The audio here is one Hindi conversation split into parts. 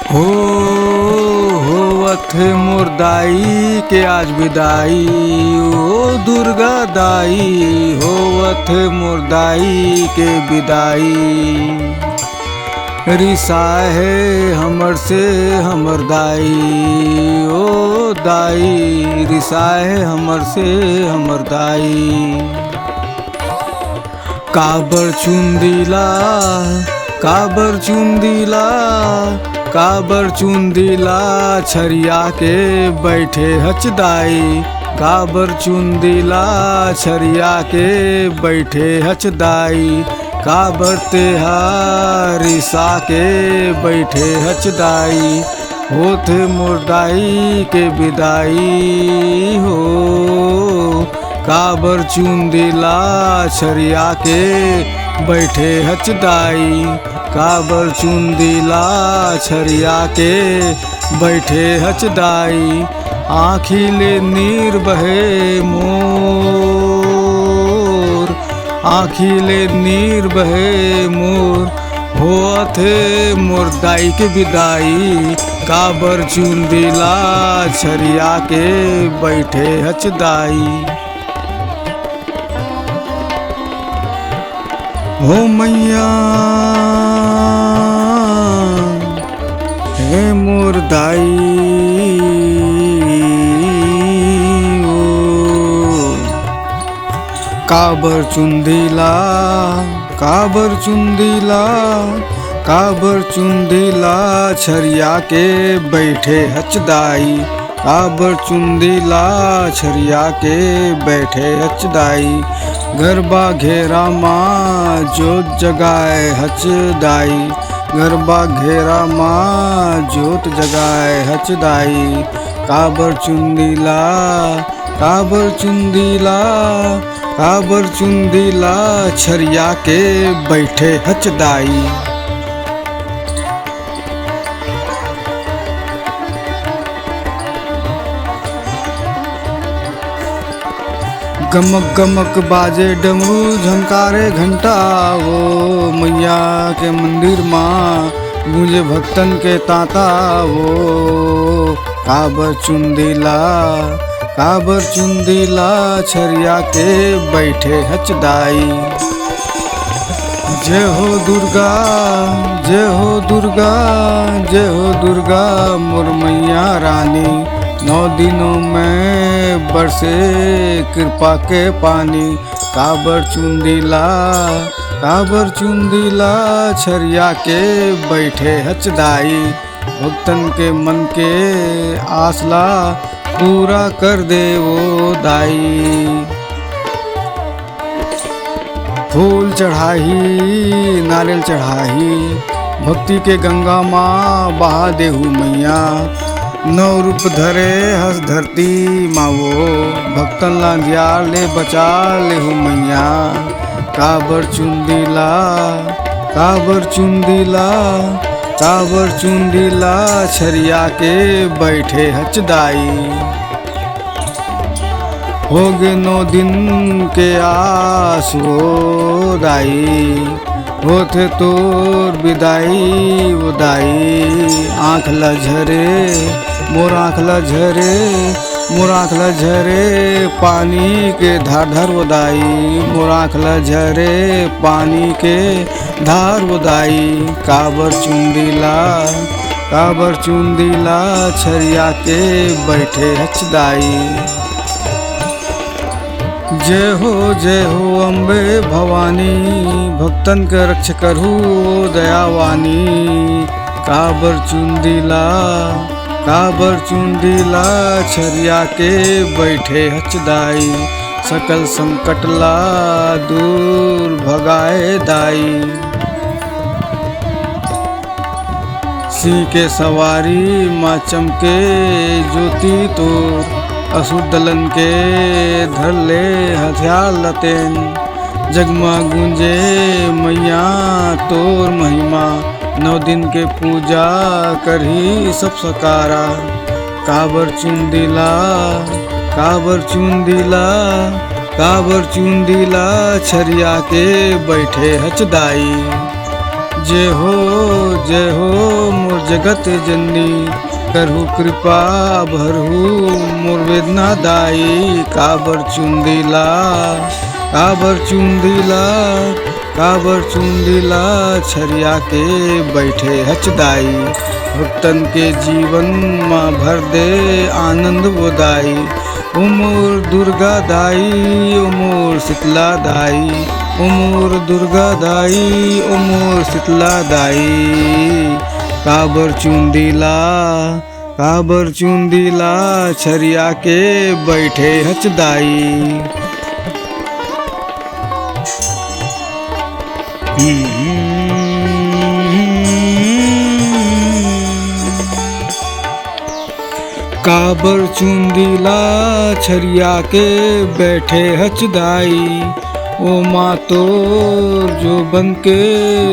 हो होवत है मोर दाई के आज विदाई। ओ दुर्गा दाई होवत है मोर दाई के विदाई। रिसाए है हमर से हमर दाई। ओ दाई रिसाए है हमर से हमर दाई। काबर चुंदिला काबर चुंदिला काबर चुंदिला छरिया के बैठे हचदाई। काबर चुंदिला छरिया के बैठे हचदाई। काबर तेहारिसा के बैठे हचदाई। होथे मोरदाई के विदाई हो। काबर चुंदिला छरिया के बैठे हचदाई। काबर चुंदिला छरिया के बैठे हचदाई। आँखिले नीर बहे मोर आँखिले नीर बहे मोर। होत है मोर दाई के विदाई। काबर चुंदिला छरिया के बैठे हचदाई। हो मैया हे मोर दाई ओ। काबर चुंदिला काबर चुंदिला काबर चुंदिला छरिया के बैठे हचदाई। काबर चुंदिला छरिया के बैठे हचदाई। गरबा घेरा माँ जोत जगाए हचदाई। गरबा घेरा माँ जोत जगाए हचदाई। काबर चुंदिला काबर चुंदिला काबर चुंदिला छरिया के बैठे हचदाई। गमक गमक बाजे डमरू झंकारे घंटा। वो मैया के मंदिर माँ गूंजे भक्तन के तांता। वो काबर चुंदिला काबर चुंदिला छरिया के बैठे हचदाई। जय हो दुर्गा जय हो दुर्गा जय हो दुर्गा मोर मैया रानी। 9 दिनों में बरसे कृपा के पानी। काबर चुंदिला छरिया के बैठे हचदाई। भक्तन के मन के आसला पूरा कर दे वो दाई। फूल चढ़ाही नारियल चढ़ाही भक्ति के गंगा माँ बहा देहू मैया। 9 रूप धरे हंस धरती माँ वो भक्तन ला दियार ले बचा ले हो मैया। काबर चुंदिला काबर चुंदिला काबर चुंदिला छरिया के बैठे हचदाई। हो गे 9 दिन के आस हो दाई। होथे तोर विदाई वो दाई। आँख ला झरे मोर आँख ला झरे मोर आँख ला झरे पानी के धार धार वो दाई। मोर आँख ला झरे पानी के धार वो दाई। काबर चुंदिला छरिया के बैठे हचदाई। जय हो अम्बे भवानी भक्तन के रक्ष करहु दयावानी। काबर चुंदिला छरिया के बैठे हचदाई। सकल संकट ला दूर भगाए दाई। सिंह के सवारी माँ चमके ज्योति तोर। असुर दलन के धर ले हथियार लतेन। जगमा गूंजे मैया तोर महिमा। 9 दिन के पूजा करही सब सकारा। काबर चुंदिला छरिया के बैठे हचदाई। जय हो मोर जगत जननी, करहु कृपा भरहु मोर वेदना दाई। काबर चुंदिला काबर चुंदिला काबर चुंदिला, छरिया के बैठे हचदाई। भक्तन के जीवन माँ भर दे आनंद बोदाई। ओ मोर दुर्गा दाई, ओ मोर शीतला दाई, ओ मोर दुर्गा दाई, ओ मोर शीतला दाई। काबर चुंदिला छरिया के बैठे हचदाई। काबर चुंदिला छरिया के बैठे हचदाई। ओ माँ तोर जो बन के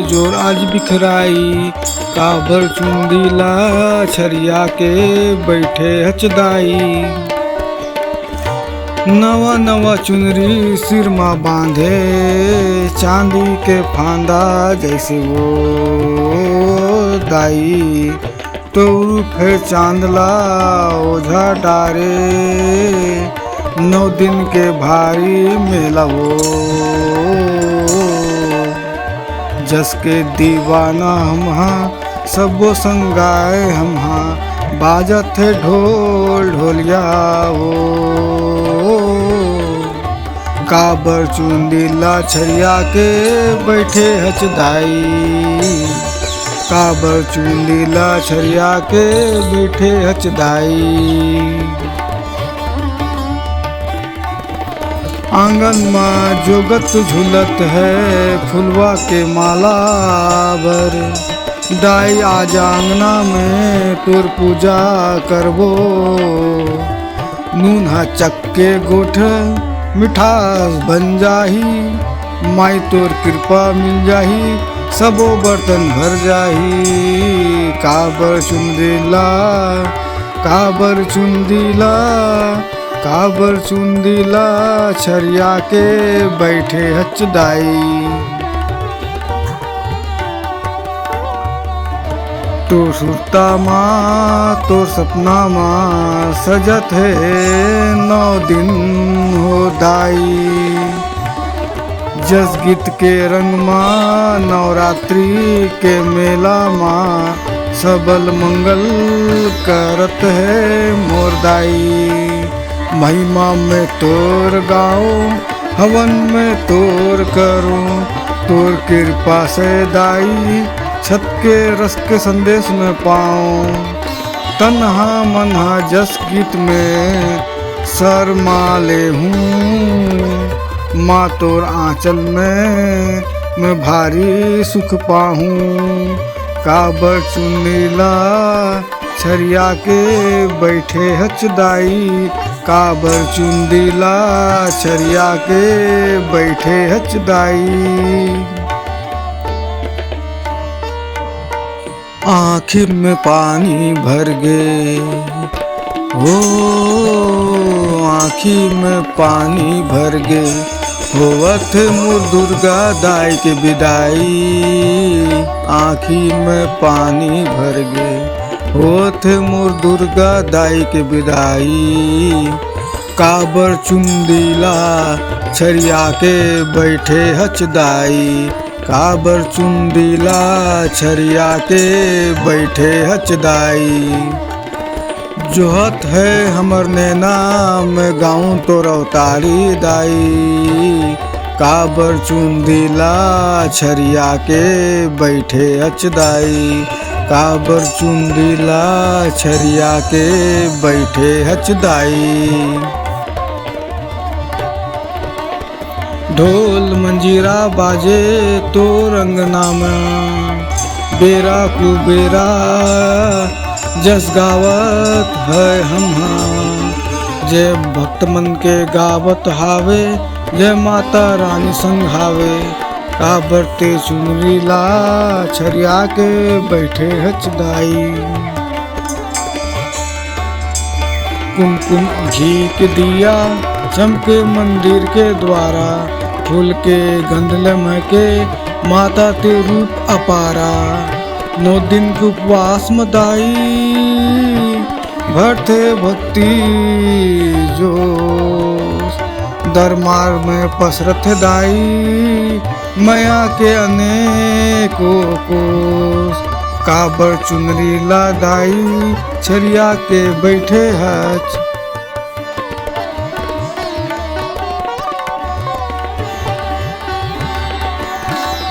जोर आज बिखराई। काबर चुंदिला छरिया के बैठे हचदाई। नवा नवा चुनरी सिर माँ बांधे, चांदी के फांदा जैसे वो दाई। तो फिर चांदला ओझा डारे, 9 दिन के भारी मेला वो। जस के दीवाना हम सबो संगाए हम, बाजत है ढोल ढोलिया वो। काबर चुंदिला छरिया के बैठे हचदाई। काबर चुंदिला छरिया के बैठे हचदाई। आंगन में जोगत झूलत है, फुलवा के माला भर। दाई आज आंगना में तोर पूजा करबो। नून चक्के गोठ मिठास बन जाही। माई तोर कृपा मिल जाही, सबो बर्तन भर जाही। काबर चुंदिला काबर चुंदिला काबर चुंदिला, छरिया के बैठे हचदाई। तोर सुरता माँ तोर सपना माँ, सजत है 9 दिन हो दाई। जस गीत के रंग माँ नवरात्रि के मेला माँ, सबल मंगल करत है मोर दाई। महिमा में तोर गाओ, हवन में तोर करूं, तोर कृपा से दाई। छत के रस के संदेश में पाऊं, तन्हा मनहा जस गीत में शर्माले हूँ। माँ तोर आंचल में मैं भारी सुख पाहूं। काबर चुंदिला छरिया के बैठे हचदाई। काबर चुंदिला छरिया के बैठे हचदाई। आँखी में पानी भर गे हो, आँखी में पानी भर गे। होवत मोर दुर्गा दाई के विदाई। आँखी में पानी भर गे, होवत मोर दुर्गा दाई के विदाई। काबर चुंदिला छरिया के बैठे हचदाई। काबर चुंदिला छरिया के बैठे हचदाई। जोहत है हमर नैना, मैं गाऊं तो अवतारी दाई। काबर चुंदिला छरिया के बैठे हचदाई। काबर चुंदिला छरिया के बैठे हचदाई। ढोल मंजीरा बाजे तो रंगना में, बेरा कुबेरा जस गावत है हम। जय भक्त मन के गावत हावे, जय माता रानी संग हावे। काबर ते चुनरीला छरिया के बैठे हचदाई। कुमकुम घी के दिया चमके मंदिर के द्वारा, फूल के गंध महके माता ते रूप अपारा। 9 दिन के उपवास में दाई भरते भक्ति जोश। दरबार में पसरत दाई माया के अनेकों कोस। काबर चुनरी ला दाई छरिया के बैठे हच।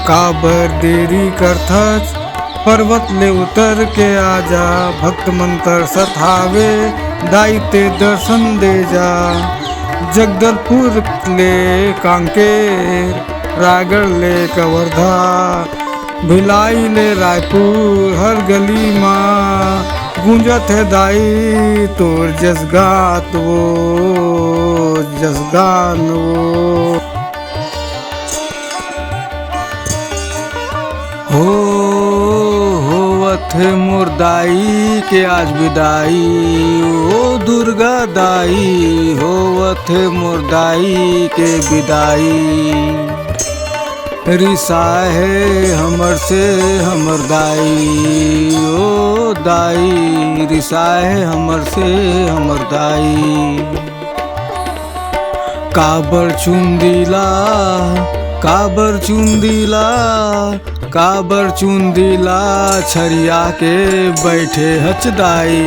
काबर देरी करथच पर्वत ले उतर के आजा। भक्त मंत्र सतावे दाई ते दर्शन दे जा। जगदलपुर ले कांकेर, रायगढ़ ले कवर्धा, भिलाई ले रायपुर। हर गली माँ गूंजत है दाई तोर जसगात वो जसगान वो। होवत है मोर दाई के आज विदाई। ओ दुर्गा दाई होवत है मोर दाई के विदाई। रिसा है हमर से हमर दाई ओ दाई। रिसा है हमर से हमर दाई। काबर चुंदीला काबर चुंदीला काबर चुंदीला छरिया के बैठे हच दाई।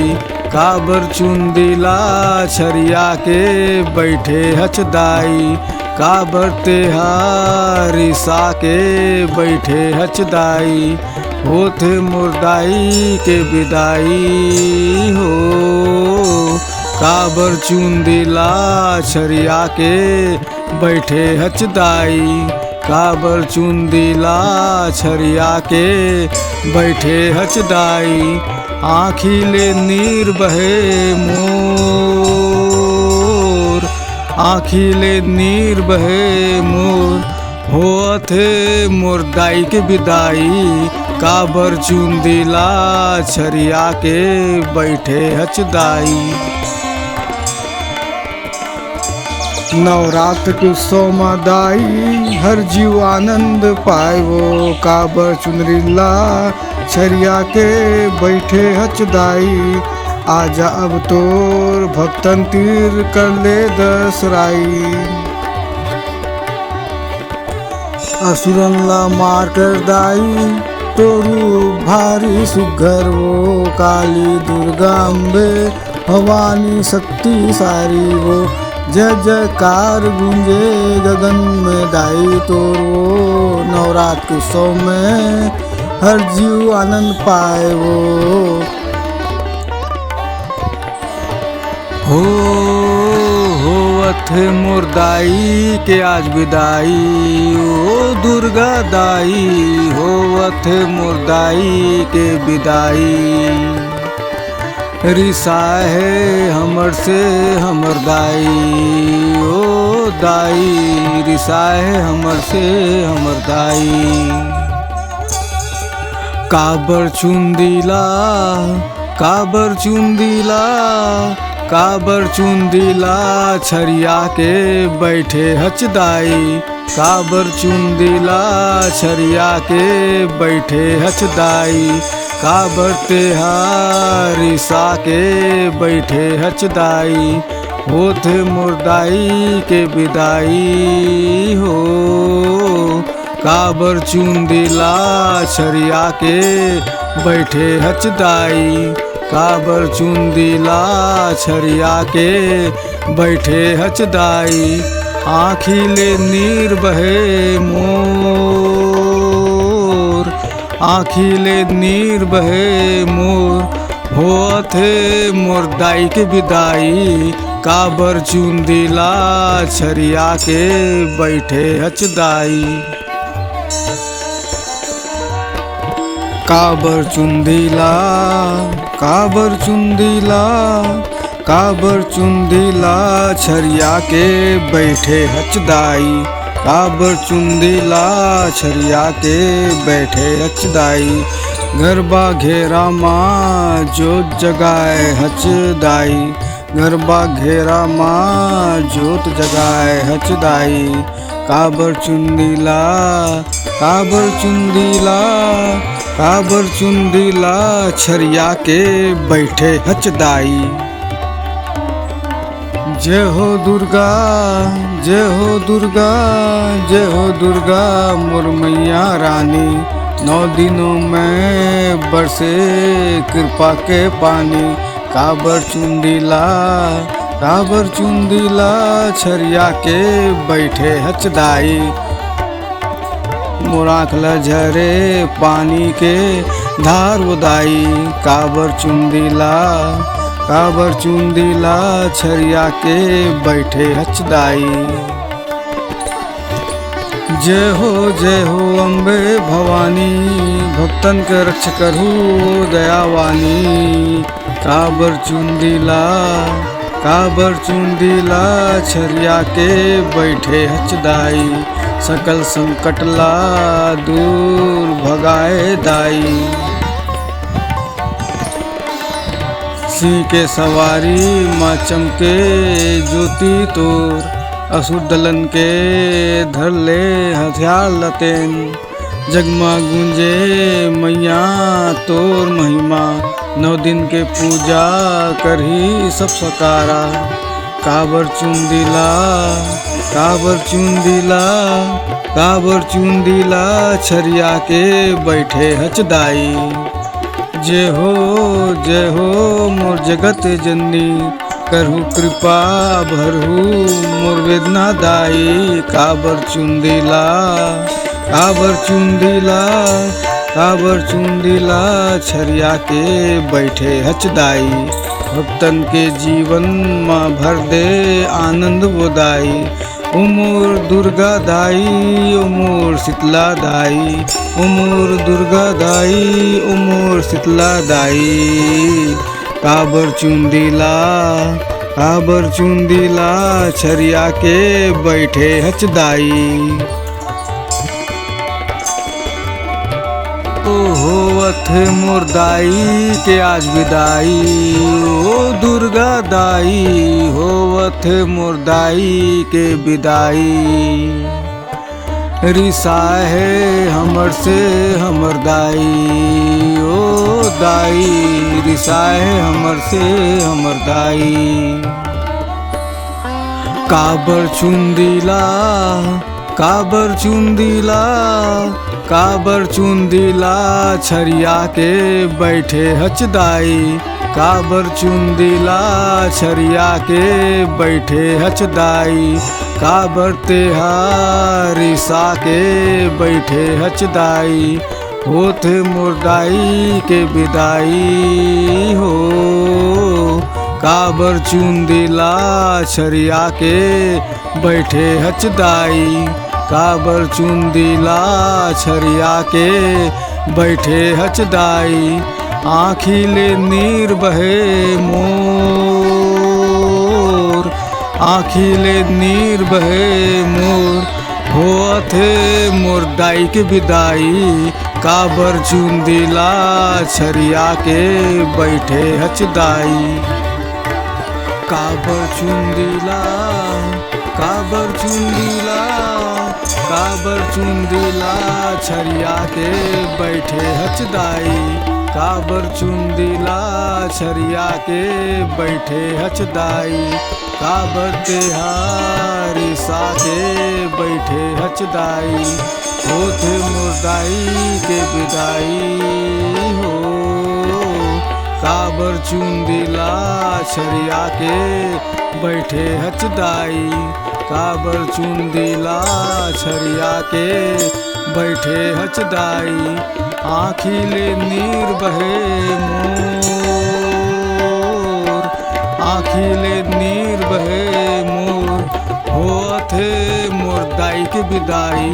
काबर चुंदीला छरिया के बैठे हच दाई। काबर तेहारी सा के बैठे हच दाई। होथे मोर दाई के विदाई हो। काबर चुंदीला छरिया के बैठे हच दाई। काबर चुंदीला छरिया के बैठे हच दाई। आँखी ले नीर बहे मोर आँखी ले नीर बहे मोर। होथे मोर दाई के विदाई। काबर चुंदीला छरिया के बैठे हच दाई। नवरात्र के सोमा दाई हर जीव आनंद पाए वो। काबर चुनरी ला छरिया के बैठे हच दाई। आजा अब तोर भक्तन तीर कर ले दसराई। असुरन ला मार कर दाई तोरू भारी सुघर वो। काली दुर्गा अम्बे भवानी शक्ति सारी वो। जय जयकार गूंजे गगन में दाई तोर वो। नवरात्र के उत्सव में हर जीव आनंद पाए वो। होवत है मोर दाई के आज विदाई। ओ दुर्गा दाई होवत है मोर दाई के विदाई। रिसा है हमर से हमर दाई ओ दाई। रिसा है हमर से हमर दाई। काबर चुंदीला काबर चुंदीला काबर चुंदीला छरिया के बैठे हच दाई। काबर चुंदीला छरिया के बैठे हच दाई। काबर तेहारी सा के बैठे हच दाई। होथे मोर दाई के विदाई हो। काबर चुंदीला छरिया के बैठे हच दाई। काबर चुंदीला छरिया के बैठे हच दाई। आँखी ले नीर बहे मोर आँखी ले नीर बहे मोर। होथे मोर दाई के विदाई। काबर चुंदीला छरिया के बैठे हच दाई। काबर चुंदीला काबर चुंदीला काबर चुंदीला छरिया के बैठे हच दाई। काबर चुंदीला छरिया के बैठे हच दाई। गरबा घेरा माँ जोत जगाए हच दाई। गरबा घेरा माँ जोत जगाए हच दाई। काबर चुंदीला, काबर चुंदीला, काबर चुंदीला छरिया के बैठे हचदाई। जय हो दुर्गा, जय हो दुर्गा, जय हो दुर्गा मोर मैया रानी। 9 दिनों में बरसे कृपा के पानी। काबर चुंदीला, काबर चुंदीला छरिया के बैठे हचदाई। मोर आँख ल झरे पानी के धार उदाई। काबर चुंदीला, काबर चुंदीला छरिया के बैठे हचदाई। जय हो अम्बे भवानी, भक्तन के रक्ष करहु दयावानी। काबर चुंदीला, काबर चुंदीला छरिया के बैठे हचदाई। सकल संकट ला दूर भगाए दाई। सिंह के सवारी माँ चमके ज्योति तोर। असुर दलन के धर ले हथियार लतेन। जगमा गूंजे मैया तोर महिमा। 9 दिन के पूजा करही सब सकारा। काबर चुंदीला, काबर चुंदीला, काबर चुंदीला छरिया के बैठे हचदाई। जय हो मोर जगत जननी, करहु कृपा भरहु मोर वेदना दाई। काबर चुंदीला, काबर चुंदीला, काबर चुंदीला छरिया के बैठे हचदाई। भक्तन के जीवन माँ भर दे आनंद बोदाई। ओ मोर दुर्गा दाई, ओ मोर शीतला दाई, ओ मोर दुर्गा दाई, ओ मोर शीतला दाई। काबर चुंदीला, काबर चुंदीला छरिया के बैठे हचदाई। ओ होवत मोर दाई के आज विदाई। ओ दुर्गा दाई, होवत मोर दाई के विदाई। रिसाए है हमर से हमर दाई। ओ दाई रिसाए है हमर से हमर दाई। काबर चुंदीला, काबर चुंदीला, काबर चुंदीला छरिया के बैठे हचदाई। काबर चुंदीला छरिया के बैठे हचदाई। काबर तेहारी सा के बैठे हचदाई। होत मोर दाई के विदाई हो। काबर चुंदीला छरिया के बैठे हचदाई। काबर चुंदीला छरिया के बैठे हचदाई। आँखिले नीर बहे मोर, आँखिले नीर बहे मोर। होते मोर दाई के विदाई। काबर चुंदीला छरिया के बैठे हचदाई। काबर चुंदीला, काबर चुंदीला, काबर चुंदीला छरिया के बैठे हचदाई। काबर चुंदीला छरिया के बैठे हचदाई। काबर तेहारी सा के बैठे हचदाई। होते मोर दाई के विदाई हो। काबर चुंदीला छरिया के बैठे हचदाई। काबर चुंदीला छरिया के बैठे हचदाई। आँखिले नीर बहे मोर, आँखिले नीर बहे मोर। होते मोर दाई के विदाई।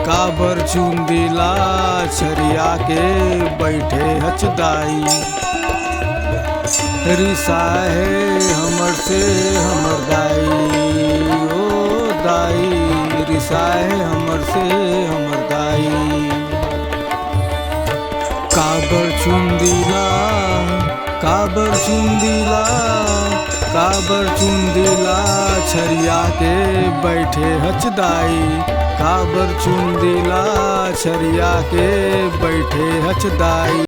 काबर चुंदीला छरिया के बैठे हचदाई। रिसाए हमर से हमर दाई। ओ दाई रिसाए हमर से हमर दाई। काबर चुंदीला, काबर चुंदिला काबर चुंदिला छरिया के बैठे हचदाई काबर चुंदिला छरिया के बैठे हचदाई।